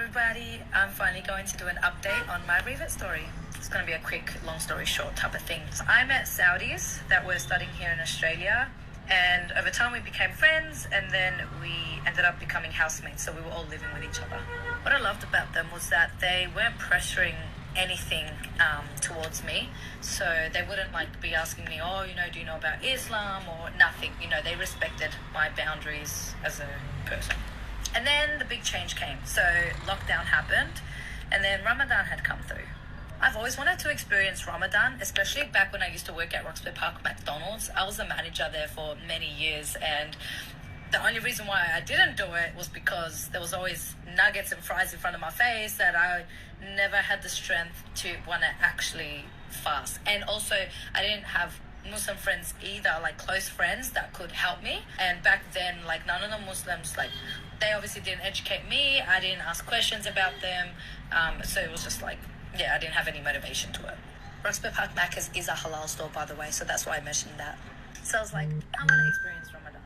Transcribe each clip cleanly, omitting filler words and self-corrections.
everybody. I'm finally going to do an update on my revert story. It's going to be a quick, long story short type of thing. So I met Saudis that were studying here in Australia, and over time we became friends, and then we ended up becoming housemates, so we were all living with each other. What I loved about them was that they weren't pressuring anything towards me, so they wouldn't be asking me, do you know about Islam or nothing. They respected my boundaries as a person. And then the big change came. So lockdown happened, and then Ramadan had come through. I've always wanted to experience Ramadan, especially back when I used to work at Roxburgh Park McDonald's. I was a manager there for many years, and the only reason why I didn't do it was because there was always nuggets and fries in front of my face that I never had the strength to want to actually fast. And also, I didn't have Muslim friends either, close friends that could help me. And back then, none of the Muslims, they obviously didn't educate me. I didn't ask questions about them. So it was just I didn't have any motivation to it. Roxburgh Park Macca's is a halal store, by the way, so that's why I mentioned that. So I was I want to experience Ramadan.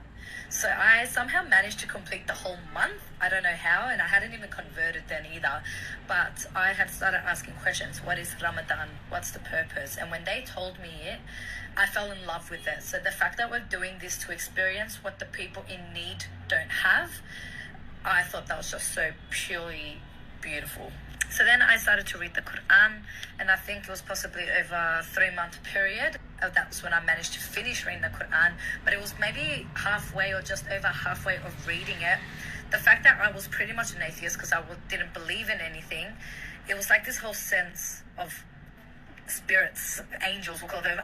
So I somehow managed to complete the whole month. I don't know how, and I hadn't even converted then either. But I had started asking questions. What is Ramadan? What's the purpose? And when they told me it, I fell in love with it. So the fact that we're doing this to experience what the people in need don't have, I thought that was just so purely beautiful. So then I started to read the Quran, and I think it was possibly over a 3-month period. That was when I managed to finish reading the Quran, but it was maybe halfway or just over halfway of reading it. The fact that I was pretty much an atheist because I didn't believe in anything, it was this whole sense of spirits, angels we'll call them,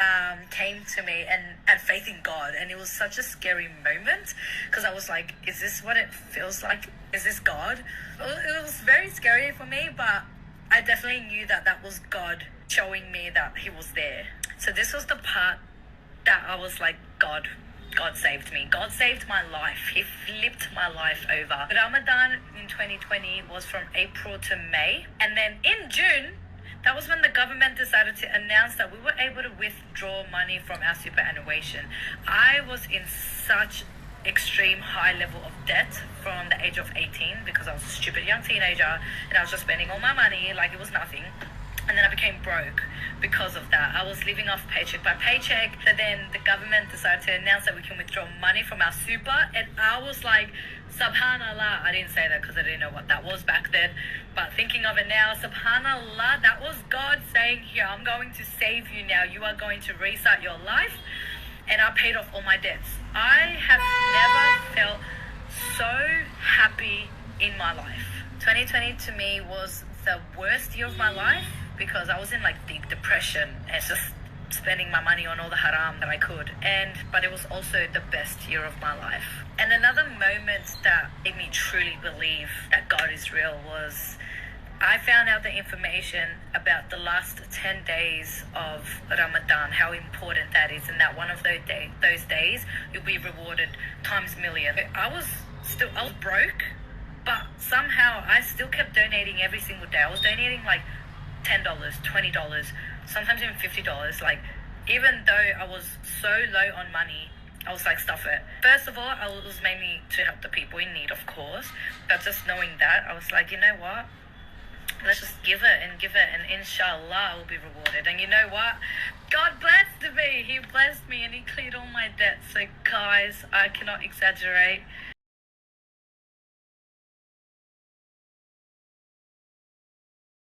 came to me and had faith in God. And it was such a scary moment because I was is this what it feels like? Is this God? It was very scary for me, but I definitely knew that was God showing me that he was there. So this was the part that I was God saved me. God saved my life. He flipped my life over. Ramadan in 2020 was from April to May. And then in June, that was when the government decided to announce that we were able to withdraw money from our superannuation. I was in such extreme high level of debt from the age of 18 because I was a stupid young teenager and I was just spending all my money like it was nothing. And then I became broke because of that. I was living off paycheck by paycheck. So then the government decided to announce that we can withdraw money from our super. And I was subhanallah. I didn't say that because I didn't know what that was back then. But thinking of it now, subhanallah, that was God saying, here, I'm going to save you now. You are going to restart your life. And I paid off all my debts. I have never felt so happy in my life. 2020 to me was the worst year of my life because I was in deep depression and just spending my money on all the haram that I could. But it was also the best year of my life. And another moment that made me truly believe that God is real was I found out the information about the last 10 days of Ramadan, how important that is, and that one of those days you'll be rewarded times million. I was broke, but somehow I still kept donating every single day. I was donating $10, $20, sometimes even $50. Even though I was so low on money, I was stuff it. First of all, I was mainly to help the people in need, of course, but just knowing that, I was you know what? Let's just give it, and inshallah I will be rewarded. And you know what? God blessed me. He blessed me and he cleared all my debts. So guys, I cannot exaggerate.